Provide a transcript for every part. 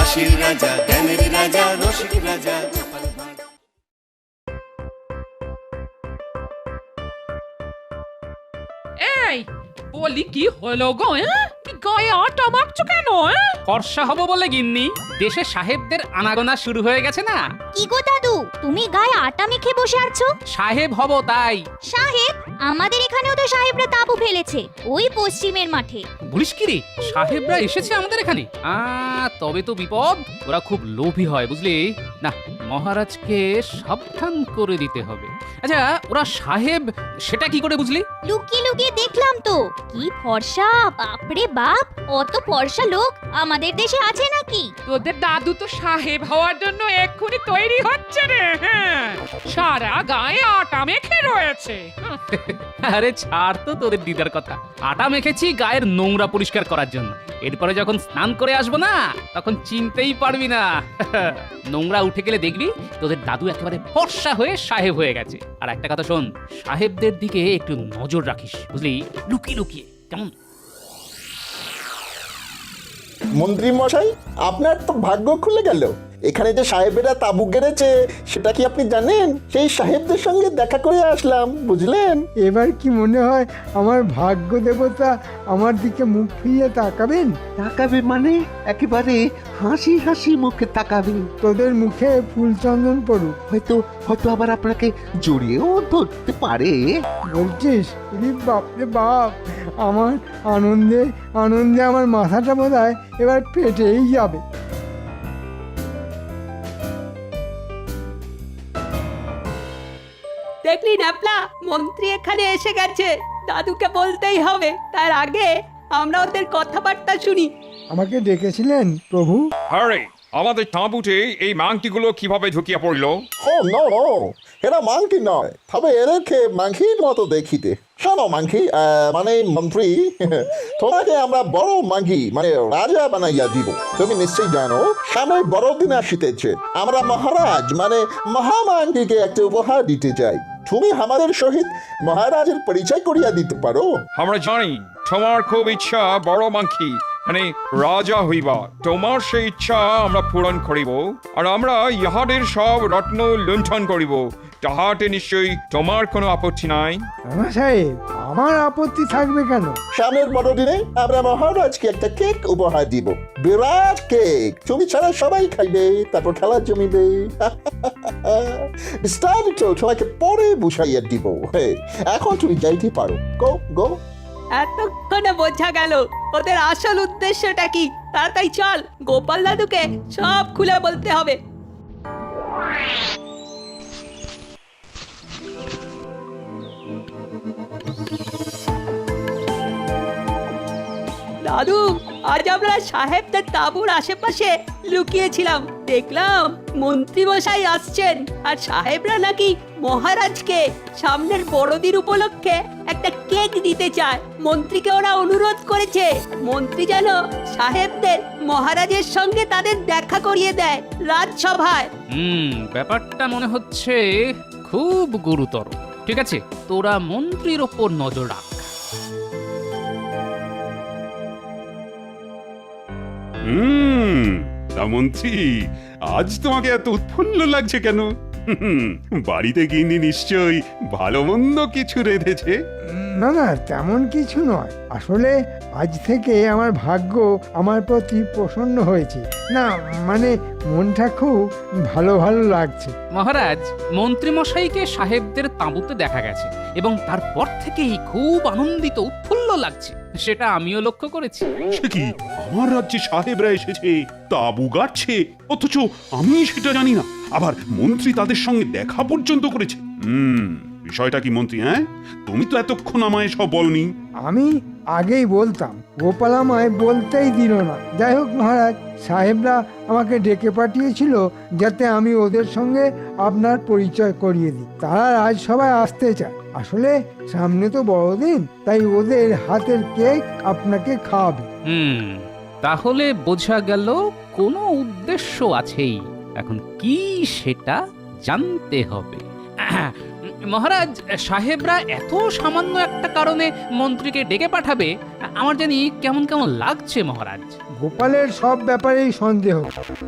হাসির রাজা, জ্ঞানের রাজা, রসিক রাজা গোপাল ভাঁড়। এই বলি কি হলো গো? গায়ে আটা মাখছো কেন? ফর্সা হব বলে গিন্নি, দেশে সাহেবদের আনাগোনা শুরু হয়ে গেছে না। কি গো দাদু, তুমি গায়ে আটা মেখে বসে আছো? সাহেব হব তাই। সাহেব? আমাদের এখানেও তো সাহেবরা তাঁবু ফেলেছে, ওই পশ্চিমের মাঠে। বলিস কি রে, সাহেবরা এসেছে আমাদের এখানে? তবে তো বিপদ, ওরা খুব লোভী হয় বুঝলি না, মহারাজকে সাবধান করে দিতে হবে। আচ্ছা, ওরা সাহেব সেটা কি করে বুঝলি? লুকিয়ে লুকিয়ে দেখলাম তো, কি ফর্সা, বাপরে বাপ, অত ফর্সা লোক আমাদের দেশে আছে নাকি? তোদের দাদু তো সাহেব হওয়ার জন্য এক্ষুনি তৈরি হচ্ছে রে। সারা গায়ে আটা মেখে রয়েছে। আরে ছাড় তো তোদের দিদার কথা, আটা মেখেছি গায়ের নোংরা পরিষ্কার করার জন্য। এরপরে যখন স্নান করে আসবো না, তখন চিনতেই পারবি না। নোংরা উঠে গেলে দেখবি তোদের দাদু একেবারে ফর্সা হয়ে সাহেব হয়ে গেছে। আর একটা কথা শোন, সাহেবদের দিকে একটু নজর রাখিস বুঝলি, লুকিয়ে লুকিয়ে, কেমন? মন্ত্রী মশাই, আপনার তো ভাগ্য খুলে গেল। এখানে যে সাহেবেরা তাঁবু গেড়েছে সেটা কি আপনি জানেন? সেই সাহেবদের সঙ্গে দেখা করে আসলাম, বুঝলেন? এবার কি মনে হয় আমার ভাগ্য দেবতা আমার দিকে মুখ ফিরিয়ে তাকাবেন? তাকাবে মানে একেবারে হাসি হাসি মুখে তাকাবে। তোদের মুখে ফুল চন্দন পড়ুক। হয়তো হয়তো আবার আপনাকে জড়িয়েও ধরতে পারে। বলছিস? রে বাপরে বাপ, আমার আনন্দে আনন্দে আমার মাথাটা বোধহয় এবার পেটেই যাবে। দেখলি ন্যাপলা, মন্ত্রী এখানে এসে গেছে। দাদুকে বলতেই হবে, তার আগে আমরা ওদের কথাবার্তা শুনি। আমাকে ডেকেছিলেন প্রভু? আরে আমাদের তাঁবুতে এই মাংটিগুলো কিভাবে ঢুকিয়ে পড়লো? ও নো নো, এরা মাংকি নয়, তবে এদেরকে মাংকির মতো দেখিতে। শোনো মাংকি, মানে মন্ত্রী, তোমাকে আমরা বড় মাংকি মানে রাজা বানাইয়া দিব। তুমি নিশ্চয়ই জানো সামনে বড়দিন আসিতেছে, আমরা মহারাজ মানে মহামাংকিকে একটা উপহার দিতে চাই। তুমি আমাদের সহিত মহারাজের পরিচয় করিয়া দিতে পারো? আমরা জানি তোমার খুব ইচ্ছা বড় মাংকি মানে রাজা হইবা। তোমার সেই ইচ্ছা আমরা পূরণ করিব, আর আমরা ইহাদের সব রত্ন লুণ্ঠন করিব। তাহাতে নিশ্চয়ই তোমার কোনো আপত্তি নাই? রানা সাহেব, আমার আপত্তি থাকবে কেন? সামনের বড়দিনে আমরা মহারাজকে একটা কেক উপহার দিব, বিরাট কেক। তুমি ছাড়া সবাই খাইবে, তারপর খেলা জমিবে। বিস্তারিত তোমাকে পরে বুঝাইয়া দিব। এখন তুমি যাইতে পারো, গো গো। এতক্ষণে বোঝা গেল ওদের আসল উদ্দেশ্যটা কি। তাড়াতাড়ি চল, গোপাল দাদুকে সব খুলে বলতে হবে। দাদু, আজ আমরা সাহেবদের তাঁবুর আশেপাশে লুকিয়েছিলাম। দেখলাম মন্ত্রী মশাই আসছেন, আর সাহেবরা নাকি মহারাজকে সামনের বড়দিন উপলক্ষে একটা কেক দিতে চায়। মন্ত্রীকে ওরা অনুরোধ করেছে মন্ত্রী যেন সাহেবদের মহারাজের সঙ্গে তাদের দেখা করিয়ে দেয় রাজসভায়। ব্যাপারটা মনে হচ্ছে খুব গুরুতর। ঠিক আছে, তোরা মন্ত্রীর ওপর নজর রাখ। তা মন্ত্রী, আজ তোমাকে এত উৎফুল্ল লাগছে কেন? বাড়িতে গিন্নি নিশ্চয়ই ভালো মন্দ কিছু রেঁধেছে। না না, তেমন কিছু নয়। আসলে আজ থেকে আমার ভাগ্য আমার প্রতি প্রসন্ন হয়েছে। না মানে মনটা খুব ভালো ভালো লাগছে। মহারাজ, মন্ত্রী মশাইকে সাহেবদের তাঁবুতে দেখা গেছে এবং তারপর থেকেই খুব আনন্দিত উৎফুল্ল লাগছে, সেটা আমিও লক্ষ্য করেছি। সে কি, আমার রাজ্যে সাহেবরা এসেছে, তাঁবু গাড়ছে, অথচ আমি সেটা জানি না। আবার মন্ত্রী তাদের সঙ্গে দেখা পর্যন্ত করেছে। বিষয়টা কি মন্ত্রী? হ্যাঁ, তুমি তো এতক্ষণ আমায় সব বলনি। আমি আগেই বলতাম, গোপাল আমায় বলতেই দিল না। যাই হোক মহারাজ, সাহেবরা আমাকে ডেকে পাঠিয়েছিল যাতে আমি ওদের সঙ্গে আপনার পরিচয় করিয়ে দিই। তারা রাজসভায় আসতে চায়। আসলে সামনে তো বড়দিন, তাই ওদের হাতের কেক আপনাকে খাওয়াবে। তাহলে বোঝা গেল কোনো উদ্দেশ্য আছেই। এখন কি সেটা জানতে হবে। মহারাজ, সাহেবরা এত সামান্য একটা কারণে মন্ত্রীকে ডেকে পাঠাবে, আমার জানি কেমন কেমন লাগছে মহারাজ। গোপালের সব ব্যাপারেই সন্দেহ।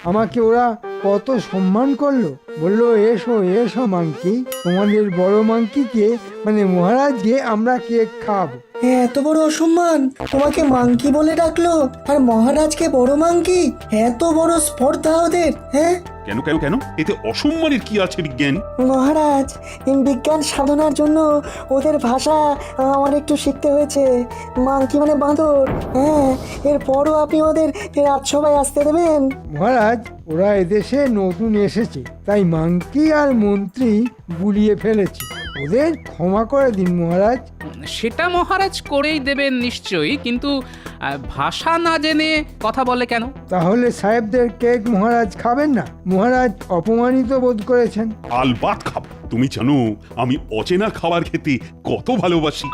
আমাকে ওরা কত সম্মান করলো, বললো এসো এসো মাংকি, তোমাদের বড় মাংকিকে মানে মহারাজকে আমরা কেক খাওয়াবো। এত বড় অসম্মান, তোমাকে মাংকি বলে ডাকলো আর মহারাজকে বড় মাংকি, এত বড় স্পর্ধা ওদের। হ্যাঁ কেন কেন কেন, এতে অসম্মানের কি আছে বিজ্ঞান? মহারাজ, বিজ্ঞান সাধনার জন্য ওদের ভাষা আমার একটু শিখতে হয়েছে। মাংকি মানে বাঁদর। হ্যাঁ, এরপরও আপনি ওদের রাজসভায় আসতে দেবেন? মহারাজ, ওরা এদেশে নতুন এসেছে, তাই মাংকি আর মন্ত্রী গুলিয়ে ফেলেছে, ওদের ক্ষমা করে দিন মহারাজ। সেটা মহারাজ করেই দেবেন নিশ্চয়ই, কিন্তু ভাষা না জেনে কথা বলে কেন? তাহলে সাহেবদের কেক মহারাজ খাবেন না? মহারাজ অপমানিত বোধ করেছেন। আলবাত খাব। তুমি জানো আমি অচেনা খাবার খেতে কত ভালোবাসি।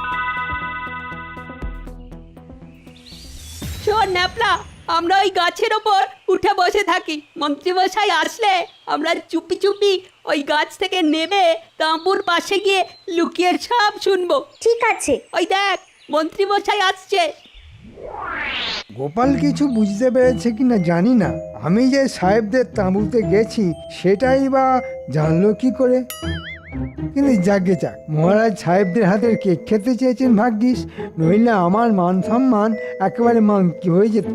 শোন ন্যাপলা, আমরা ওই গাছের ওপর উঠে বসে থাকি। মন্ত্রীমশাই আসলে আমরা চুপি চুপি ওই গাছ থেকে নেমে তাঁবুর পাশে গিয়ে লুকিয়ে সব শুনবো। ঠিক আছে। ওই দেখ, মন্ত্রীমশাই আসছে। গোপাল কিছু বুঝতে পেরেছে কিনা জানি না, আমি যে সাহেবদের তাঁবুতে গেছি সেটাই বা জানলো কি করে। কিন্তু যাকে যাক, মহারাজ সাহেবদের হাতের কেক খেতে চেয়েছেন ভাগ্যিস, নইলে আমার মান সম্মান একেবারে মাংকি হয়ে যেত।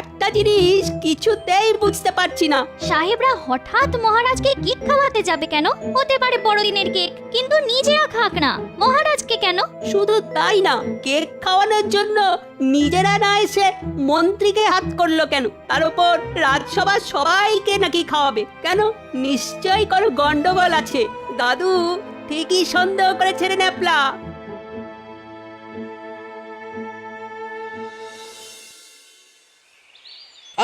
একটা জিনিস কিছুতেই বুঝতে পারছি না, সাহেবরা হঠাৎ মহারাজকে কেক খাওয়াতে যাবে কেন? হতে পারে বড়দিনের কেক, কিন্তু নিজেরা খাক না, মহারাজকে কেন? শুধু তাই না, কেক খাওয়ানোর জন্য নিজেরা না এসে মন্ত্রীকে হাত করলো কেন? তার উপর রাজসভার সবাইকে নাকি খাওয়াবে কেন? নিশ্চয়ই কোনো গন্ডগোল আছে। দাদু ঠিকই সন্দেহ করেছে রে ন্যাপলা।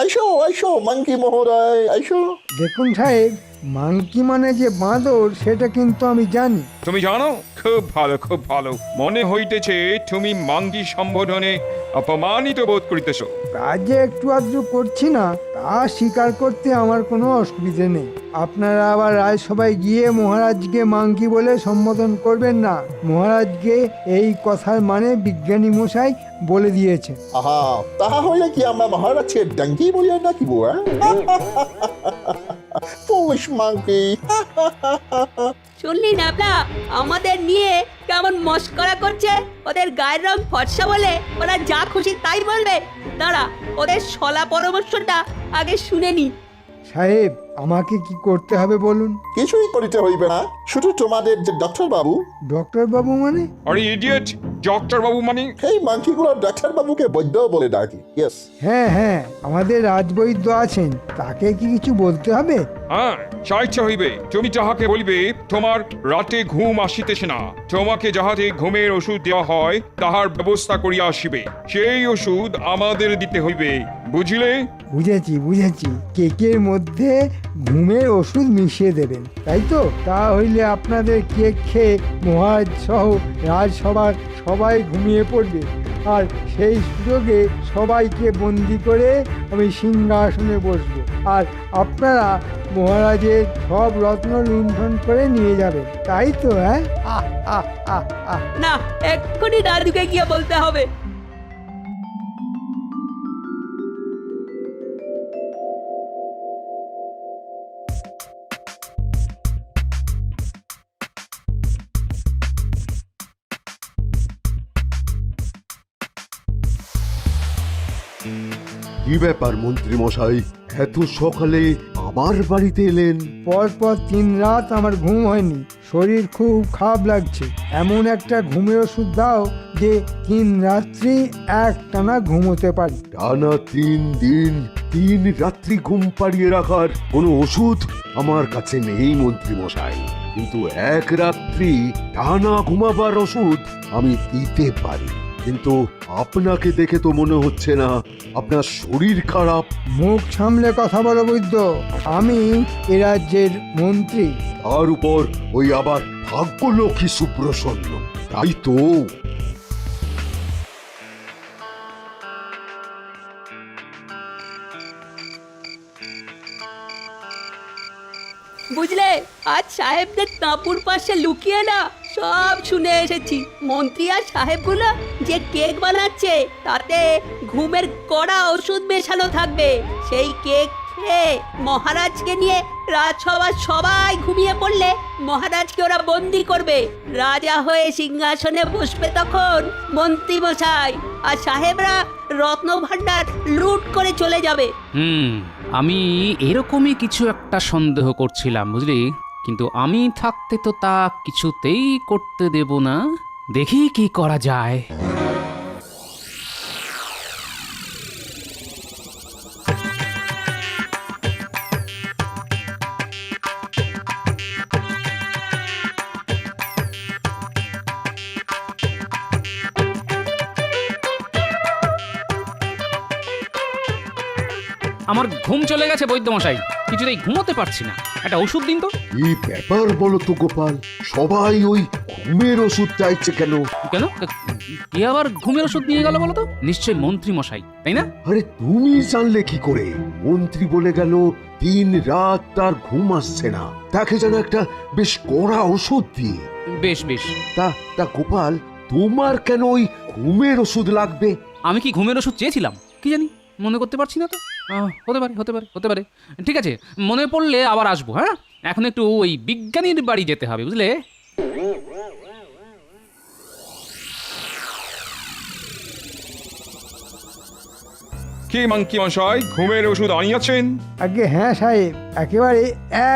আইসো আইসো মাংকি মহোদয়, আইসো। দেখুন সাহেব, মাংকি মানে যে বাঁদর সেটা কিন্তু আমি জানি। তুমি জানো? খুব ভালো, খুব ভালো। মনে হইতেছে তুমি মাঙ্গি সম্বোধনে অপমানিত বোধ করিতেছ। কাজে একটু আধটু করছি না, তা স্বীকার করতে আমার কোনো অসুবিধে নেই। আপনারা আবার রাজসভায় গিয়ে মহারাজকে মাংকি বলে সম্বোধন করবেন না। মহারাজকে এই কথার মানে বিজ্ঞানী মশাই বলে দিয়েছে। আহা, তাহা হইলে কি আমরা মহারাজকে ডাঙ্কি বলিয়া ডাকিব? Foolish monkey. শুনলি ন্যাপলা, আমাদের নিয়ে কেমন মস্করা করছে। ওদের গায়ের রং ফর্সা বলে ওরা যা খুশি তাই বলবে। দাঁড়া, ওদের শলা পরামর্শটা আগে শুনে নি। সাহেব, আমাকে কি করতে হবে বলুন? কিছুই করিতে হইবে না, শুধু তোমাদের যে ডাক্তার বাবু। ডক্টর বাবু মানে? আরে ইডিয়েট, ডক্টর বাবু মানে? সেই মাংকিগুলো ডাক্তার বাবুকে বৈদ্য বলে ডাকি। ইয়েস। হ্যাঁ হ্যাঁ, আমাদের রাজবৈদ্য আছেন, তাকে কি কিছু বলতে হবে? হ্যাঁ, চাইতে হইবে। তুমি যাহাকে বলিবে তোমার রাতে ঘুম আসিতেছে না, তোমাকে যাহাতে ঘুমের ওষুধ দেওয়া হয় তাহার ব্যবস্থা করিয়া আসিবে। সেই ওষুধ আমাদের দিতে হইবে, বুঝিলে? বুঝেছি বুঝেছি, কেকের মধ্যে ঘুমের ওষুধ মিশিয়ে দেবেন, তাই তো? তা হইলে আপনাদের কেক খেয়ে মহারাজ সহ রাজসভার সবাই ঘুমিয়ে পড়বে, আর সেই সুযোগে সবাইকে বন্দি করে আমি সিংহাসনে বসবো, আর আপনারা মহারাজের সব রত্ন লুণ্ঠন করে নিয়ে যাবেন, তাই তো? হ্যাঁ, আহ আহ আহ আহ। না, এক্ষুনি দাদুকে গিয়ে বলতে হবে। কি ব্যাপার মন্ত্রী মশাই, এত সকালে আমার বাড়িতে এলেন? পরপর 3 রাত আমার ঘুম হয়নি, শরীর খুব খারাপ লাগছে। এমন একটা ঘুমের ওষুধ দাও যে 3 রাত্রি একটানা ঘুমোতে পারি। টানা 3 দিন 3 রাত্রি ঘুম পাড়িয়ে রাখার কোনো ওষুধ আমার কাছে নেই মন্ত্রী মশাই, কিন্তু 1 রাত্রি টানা ঘুমাবার ওষুধ আমি দিতে পারি। কিন্তু আপনাকে দেখে তো মনে হচ্ছে না আপনার শরীর খারাপ। মুখ সামলে কথা বলো বৈদ্য, আমি এ রাজ্যের মন্ত্রী। তার উপর ওই আবার ভাগ্যলক্ষ্মী সুপ্রসন্ন, তাই তো? বুঝলে, আজ সাহেবদের তাঁপুর পাশে লুকিয়ে না সব শুনে এসেছি। মন্ত্রী আর সাহেবগুলো যে কেক বানাচ্ছে তাতে ঘুমের কড়া ওষুধ মেশানো থাকবে। সেই কেক খেয়ে মহারাজকে নিয়ে রাজসভার সবাই ঘুমিয়ে পড়লে মহারাজকে ওরা বন্দি করবে। রাজা হয়ে সিংহাসনে বসবে তখন মন্ত্রী মশাই, আর সাহেবরা রত্ন ভাণ্ডার লুট করে চলে যাবে। আমি এরকমই কিছু একটা সন্দেহ করছিলাম, বুঝলি, কিন্তু আমি থাকতে তো তা কিছুতেই করতে দেব না। দেখি কি করা যায়। আমার ঘুম চলে গেছে বৈদ্যমশাই, কিছুতেই ঘুমোতে পারছি না। একটা ওষুধ দিন তো। এই ব্যাপার বলো তো গোপাল, সবাই ওই ঘুমের ওষুধ চাইছে কেন? কেন, কে আবার ঘুমের ওষুধ নিয়ে গেল বলো তো? নিশ্চয় মন্ত্রী মশাই, তাই না? আরে তুমি জানলে কি করে? মন্ত্রী বলে গেল দিন রাত তার ঘুম আসছে না, তাকে যেন একটা বেশ কড়া ওষুধ দিয়ে। বেশ বেশ। তা গোপাল, তোমার কেন ওই ঘুমের ওষুধ লাগবে? আমি কি ঘুমের ওষুধ চেয়েছিলাম? কি জানি, মনে করতে পারছি না তো। হতে পারে। ঠিক আছে, মনে পড়লে আবার আসবো। হ্যাঁ, এখন একটু ওই বিজ্ঞানীর বাড়ি যেতে হবে, বুঝলে। কি মাংকি মশাই, ঘুমের ওষুধ আনিয়াছেন? আগে হ্যাঁ সাহেব, একেবারে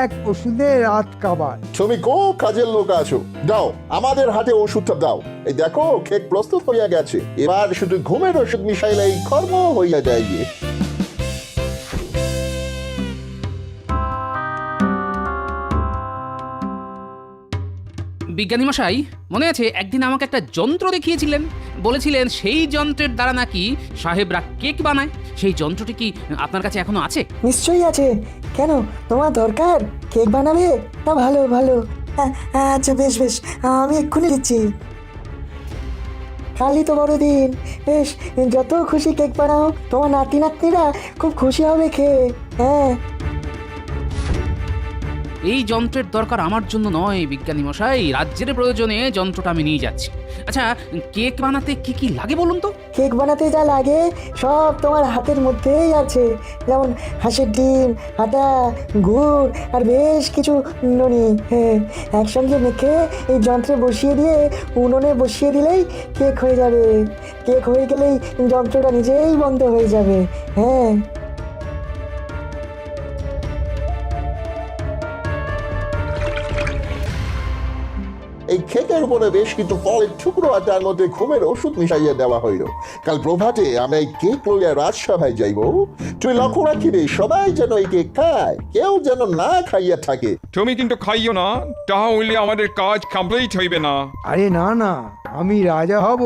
এক ওষুধে রাত কাবার। তুমি খুব কাজের লোক আছো, দাও আমাদের হাতে ওষুধটা দাও। এই দেখো কেক প্রস্তুত হইয়া গেছে, এবার শুধু ঘুমের ওষুধ মিশাইলেই কর্ম হইয়া যায় গিয়ে। বিজ্ঞানী মশাই, মনে আছে একদিন আমাকে একটা যন্ত্র দেখিয়েছিলেন? বলেছিলেন সেই যন্ত্রের দ্বারা নাকি সাহেবরা কেক বানায়। সেই যন্ত্রটি কি আপনার কাছে এখনো আছে? নিশ্চয়ই আছে। কেন, তোমার দরকার? কেক বানাবে? না, ভালো ভালো। আচ্ছা বেশ বেশ, আমি এক্ষুনি দিচ্ছি। কালই তো বড়দিন, বেশ যত খুশি কেক বানাও, তোমার নাতি নাতনিরা খুব খুশি হবে খেয়ে। হ্যাঁ, এই যন্ত্রের দরকার আমার জন্য নয় বিজ্ঞানী মশাই, রাজ্যের প্রয়োজনে যন্ত্রটা আমি নিয়ে যাচ্ছি। আচ্ছা, কেক বানাতে কি কি লাগে বলুন তো? কেক বানাতে যা লাগে সব তোমার হাতের মধ্যেই আছে। যেমন হাঁসের ডিম, আটা, গুড় আর বেশ কিছু ননি। হ্যাঁ, একসঙ্গে মেখে এই যন্ত্রে বসিয়ে দিয়ে উনুনে বসিয়ে দিলেই কেক হয়ে যাবে। কেক হয়ে গেলেই যন্ত্রটা নিজেই বন্ধ হয়ে যাবে। হ্যাঁ, এই কেকের উপরে বেশ কিছু ফলের টুকরো আর তার মধ্যে ঘুমের ওষুধ মিশাইয়া দেওয়া হইল। কাল প্রভাতে আমরা এই কেক লইয়া রাজসভায় যাইব। তুই লক্ষ্য রাখিবে সবাই যেন এই কেক খায়, কেউ যেন না খাইয়া থাকে। তুমি কিন্তু খাইও না, তাহা হইলে আমাদের কাজ কমপ্লিট হইবে না। আরে না না, আমি রাজা হব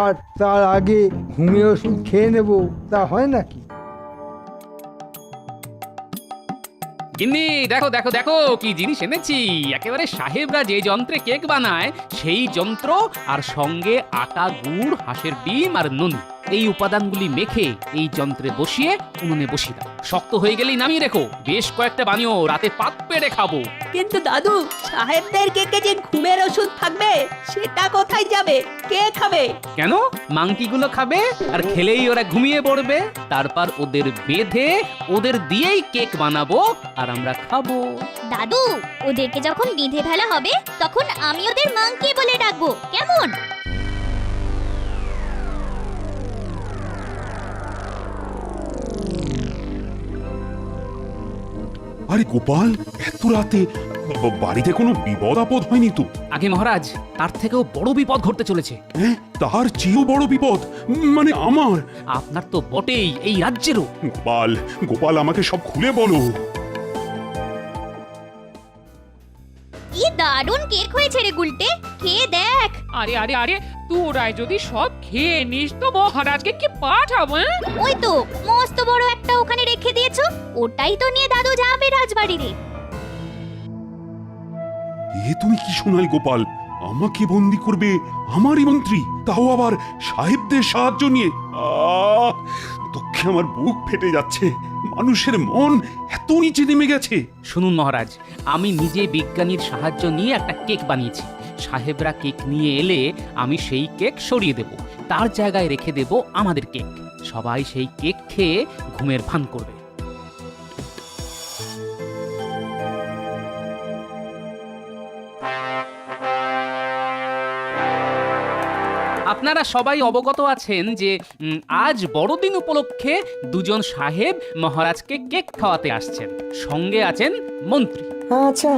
আর তার আগে ঘুমের ওষুধ খেয়ে নেব, তা হয় নাকি? গিন্নি, দেখো দেখো দেখো কি জিনিস এনেছি। একেবারে সাহেবরা যে যন্ত্রে কেক বানায় সেই যন্ত্র, আর সঙ্গে আটা, গুড়, হাঁসের ডিম আর নুন, এই উপাদানগুলি মেখে এই যন্ত্রে বসিয়ে উনুনে বসিয়ে দাও। শক্ত হয়ে গেলেই নামিয়ে রেখো। বেশ কয়েকটা বানিও, রাতে পাত পেড়ে খাবো। কিন্তু দাদু, সাহেবদের কেকে যে ঘুমের ওষুধ থাকবে সেটা কোথায় যাবে? কে খাবে? কেন, মাংকিগুলো খাবে, আর খেলেই ওরা ঘুমিয়ে পড়বে। তারপর ওদের বেঁধে ওদের দিয়েই কেক বানাবো আর আমরা খাবো। দাদু, ওদেরকে যখন বিঁধে ফেলা হবে তখন আমি ওদের মাংকি বলে ডাকবো, কেমন? আরে গোপাল, এত রাতে বাড়িতে কোনো বিপদ আপদ হয়নি তো? আগে মহারাজ, তার থেকেও বড় বিপদ ঘটতে চলেছে। হ্যাঁ, তার চেয়েও বড় বিপদ? মানে আমার? আপনার তো বটেই, এই রাজ্যেরও। গোপাল, গোপাল, আমাকে সব খুলে বলো। কি দারুণ কেক হয়েছে রে গুলটে, খেয়ে দেখ। আরে আরে আরে, তোরাই যদি সব খেয়ে নিস তো মহারাজকে কি পাঠাবো? ওই তো মস্ত বড় একটা ওখানে রেখে দিয়েছো, ওটাই তো নিয়ে দাদু যাবে রাজবাড়িতে। এ তুমি কি শোনালে গোপাল? আমাকে বন্দি করবে আমারই মন্ত্রী, তাও আবার সাহেবদের সাহায্য নিয়ে? দুঃখে আমার বুক ফেটে যাচ্ছে। মানুষের মন এত নিচে নেমে গেছে। শুনুন মহারাজ, আমি নিজে বিজ্ঞানীর সাহায্য নিয়ে একটা কেক বানিয়েছি। সাহেবরা কেক নিয়ে এলে আমি সেই কেক সরিয়ে দেব, তার জায়গায় রেখে দেব আমাদের কেক। সবাই সেই কেক খেয়ে ঘুমের ভান করবে। আপনারা সবাই অবগত আছেন যে আজ বড়দিন উপলক্ষে দুজন সাহেব মহারাজকে কেক খাওয়াতে আসছেন। সঙ্গে আছেন মন্ত্রী। আচ্ছা,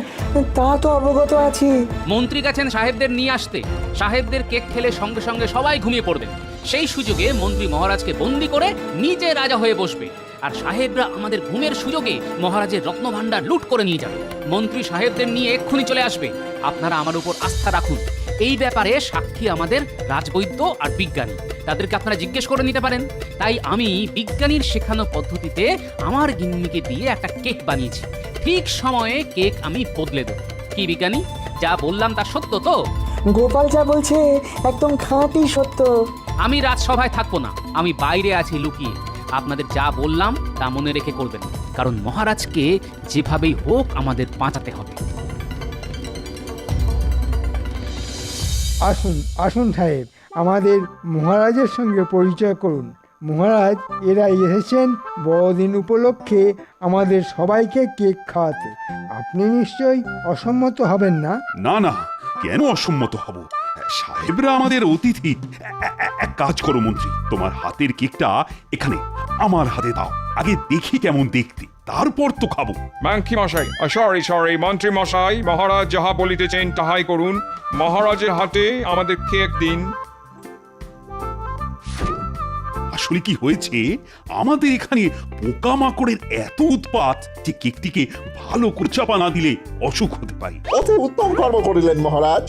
তা তো অবগত আছি। মন্ত্রী গেছেন সাহেবদের নিয়ে আসতে। সাহেবদের কেক খেলে সঙ্গে সঙ্গে সবাই ঘুমিয়ে পড়বেন। সেই সুযোগে মন্ত্রী মহারাজকে বন্দি করে নিজে রাজা হয়ে বসবে, আর সাহেবরা আমাদের ঘুমের সুযোগে মহারাজের রত্নভাণ্ডার লুট করে নিয়ে যাবে। মন্ত্রী সাহেবদের নিয়ে এক্ষুনি চলে আসবে। আপনারা আমার উপর আস্থা রাখুন। এই ব্যাপারে সাক্ষী আমাদের রাজবৈদ্য আর বিজ্ঞানী, তাদেরকে আপনারা জিজ্ঞেস করে নিতে পারেন। তাই আমি বিজ্ঞানীর শেখানো পদ্ধতিতে আমার গিন্নিকে দিয়ে একটা কেক বানিয়েছি। ঠিক সময়ে কেক আমি বদলে দেব। কি বিজ্ঞানী, যা বললাম তা সত্য তো? গোপাল যা বলছে একদম খাঁটি সত্য। আমি রাজসভায় থাকবো না, আমি বাইরে আছি লুকিয়ে। আপনাদের যা বললাম তা মনে রেখে করবেন, কারণ মহারাজকে যেভাবেই হোক আমাদের বাঁচাতে হবে। আসুন আসুন সাহেব, আমাদের মহারাজের সঙ্গে পরিচয় করুন। মহারাজ, এরা এসেছেন বড়দিন উপলক্ষে আমাদের সবাইকে কেক খাওয়াতে। আপনি নিশ্চয়ই অসম্মত হবেন না? না না, কেন অসম্মত হব? সাহেবরা আমাদের অতিথি। এক কাজ করো মন্ত্রী, তোমার হাতের কেকটা এখানে আমার হাতে দাও, আগে দেখি কেমন দেখতে, তারপর তো খাবো। মাংকি মশাই, সরি মন্ত্রী মশাই, মহারাজ যাহা বলিতেছেন তাহাই করুন। মহারাজের হাতে আমাদের কেক দিন। আসলে কি হয়েছে, আমাদের এখানে পোকামাকড়ের এত উৎপাত যে কেকটিকে ভালো করে চাপা না দিলে অসুখ হতে পারে। অতি উত্তম কর্ম করিলেন মহারাজ।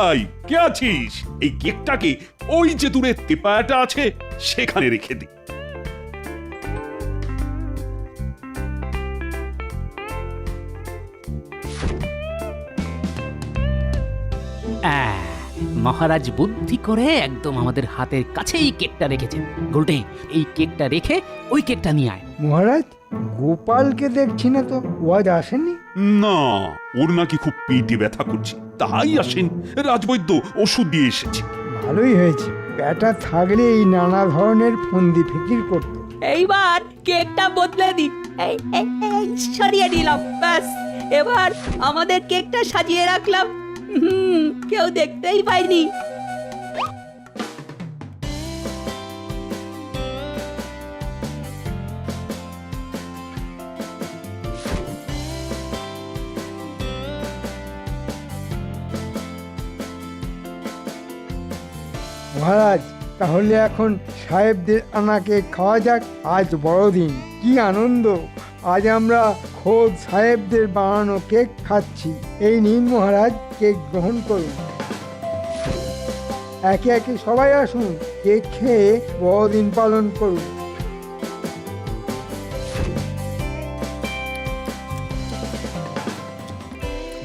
আই, কে আছিস? এই কেকটাকে ওই যে দূরে তেপায়াটা আছে সেখানে রেখে দে। মহারাজ বুদ্ধি করে একদম আমাদের হাতের কাছেই কেকটা রেখেছেন। গোলটে, এই কেকটা রেখে ওই কেকটা নিয়ে আয়। মহারাজ, গোপালকে দেখছি না তো, ও আজ আসেনি? না, ওর নাকি খুব পেটে ব্যথা করছে, তাই আসেন। রাজবৈদ্য ওষুধ দিয়ে এসেছে। ভালোই হয়েছে, ব্যাটা থাকলে এই নানা ধরনের ফন্দি ফিকির করত। এইবার কেকটা বদলে দিন। এই সরিয়ে দিলাম, ব্যাস। এবার আমাদের কেকটা সাজিয়ে রাখলাম, কেউ দেখতেই পাইনি। মহারাজ, তাহলে এখন সাহেবদের আনাকে খাওয়া যাক। আজ বড়দিন, কি আনন্দ! আজ আমরা খোদ সাহেবদের বানানো কেক খাচ্ছি। এই নিন মহারাজ, কেক গ্রহণ করুন। একে একে সবাই আসুন, কেক খেয়ে বড়দিন পালন করুন।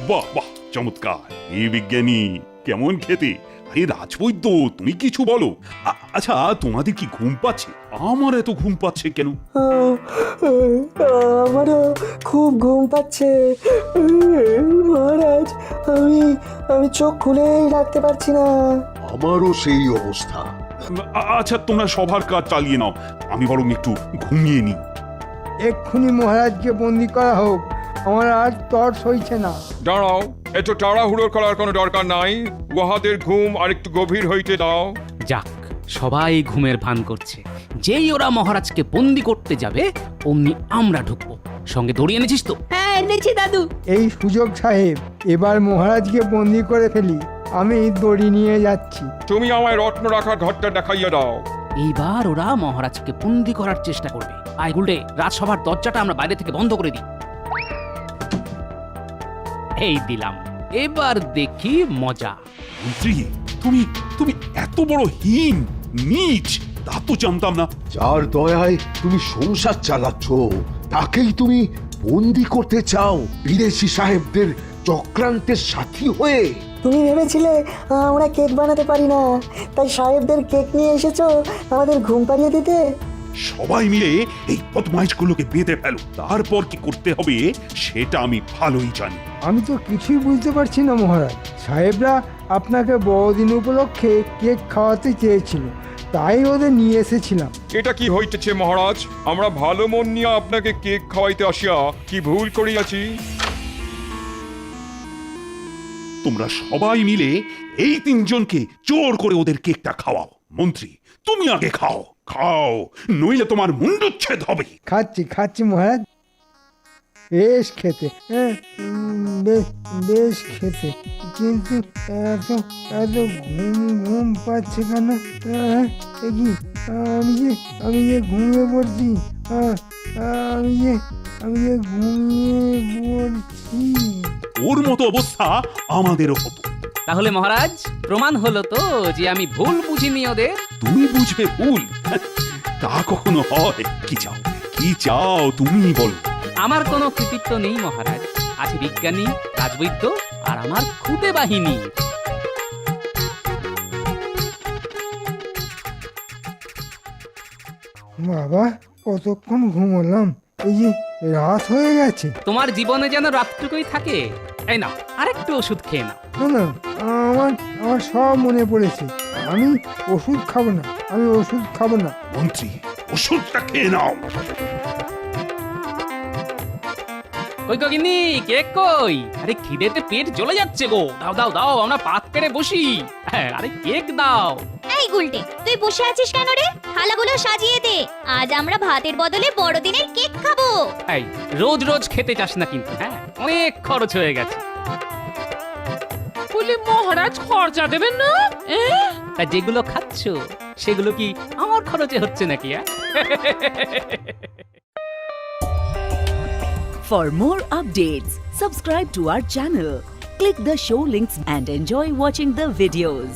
বাহ বাহ, চমৎকার! এই বিজ্ঞানী কেমন খেতে! আরে রাজবৈদ্য, তুমি কিছু বলো। আচ্ছা, তোমাদের কি ঘুম পাচ্ছে? আমার এত ঘুম পাচ্ছে কেন? আমারও খুব ঘুম পাচ্ছে মহারাজ। আমি চোখ খুলেই রাখতে পারছি না। আমারও সেই অবস্থা। আচ্ছা, তোমরা সবার কাজ চালিয়ে নাও, আমি বরং একটু ঘুমিয়ে নিই। এক্ষুনি মহারাজকে বন্দি করা হোক, আমার আর তর সইছে না। দাঁড়াও, এত তাড়াহুড়ো করার কোনো দরকার নাই। উহাদের ঘুম আর একটু গভীর হইতে দাও। যাক, সবাই ঘুমের ভান করছে। যেই ওরা মহারাজকে বন্দি করতে যাবে অমনি আমরা ঢুকবো। সঙ্গে দড়ি এনেছিস তো? হ্যাঁ, এনেছি দাদু। এই সুযোগ সাহেব, এবার মহারাজকে বন্দি করে ফেলি। আমি দড়ি নিয়ে যাচ্ছি। তুমি আমায় রত্ন রাখার ঘরটা দেখাইয়া দাও। এইবার ওরা মহারাজকে বন্দি করার চেষ্টা করবে। আয় গুলটে, রাজসভার দরজাটা আমরা বাইরে থেকে বন্ধ করে দিই। এই দিলাম, এবার দেখি মজা। মন্ত্রী, তুমি তুমি এত বড় হীন, নীচ, তা তো জানতাম না। যার দয়ায় তুমি সংসার চালাচ্ছ, তাকেই তুমি বন্দি করতে চাও বিদেশি সাহেবদের চক্রান্তের সাথী হয়ে? তুমি ভেবেছিলে আমরা কেক বানাতে পারি না, তাই সাহেবদের কেক নিয়ে এসেছো আমাদের ঘুম পাড়িয়ে দিতে? সবাই মিলে এই বদমাইশগুলোকে বেঁধে ফেলো। তারপর কি করতে হবে সেটা আমি ভালোই জানি। আমি তো কিছুই বুঝতে পারছি না মহারাজ। সাহেবরা আপনাকে বড়দিন উপলক্ষে কেক খাওয়াতে চেয়েছিল, তাই ওদের নিয়ে এসেছিলাম। এটা কি হইতেছে মহারাজ? আমরা ভালো মন নিয়ে আপনাকে কেক খাওয়াইতে আসিয়া কি ভুল করিয়াছি? তোমরা সবাই মিলে এই তিনজনকে জোর করে ওদের কেকটা খাওয়াও। মন্ত্রী, তুমি আগে খাও, খাও, নইলে তোমার মুন্ডুচ্ছেদ হবে। খাচ্ছি খাচ্ছি মহারাজ, বেশ খেতে, বেশ বেশ খেতে, কিন্তু এত এত ঘুম ঘুম পাচ্ছে কেন? এ কি, আমি যে ঘুমিয়ে পড়ছি, আমি যে ঘুমিয়ে পড়ছি। ওর মতো অবস্থা আমাদেরও হতো। তাহলে মহারাজ প্রমাণ হলো তো যে আমি ভুল বুঝিনি ওদের। তুমি বুঝবে ভুল? তা কখনো হয়? কি চাও, কি চাও তুমি বলো। আমার কোনো কৃতিত্ব নেই মহারাজ, আছে বিজ্ঞানী, রাজবৈদ্য আর আমার খুদে বাহিনী। বাবা, কতক্ষণ ঘুমোলাম, এই যে রাত হয়ে গেছে। তোমার জীবনে যেন রাতটুকুই থাকে। এই না, আরেকটু ওষুধ খেয়ে নাও। না না, আমার আমার সব মনে পড়েছে। আমি ওষুধ খাবো না, আমি ওষুধ খাবো না। মন্ত্রী, ওষুধটা খেয়ে নাও। কই গিন্নি, কেক কই? আরে খিদেতে পেট জ্বলে যাচ্ছে গো। দাও দাও দাও, আমরা পাত পেরে বসি। হ্যাঁ, আরে কেক দাও। এই গুলটে, তুই বসে আছিস কেন রে? থালাগুলো সাজিয়ে দে, আজ আমরা ভাতের বদলে বড়দিনের কেক খাবো। এই রোজ রোজ খেতে চাস না কিন্তু, হ্যাঁ অনেক খরচ হয়ে গেছে। বলি মহারাজ খরচা দেবেন না? তা যেগুলো খাচ্ছ সেগুলো কি আমার খরচে হচ্ছে নাকি? For more updates, subscribe to our channel, click the show links and enjoy watching the videos.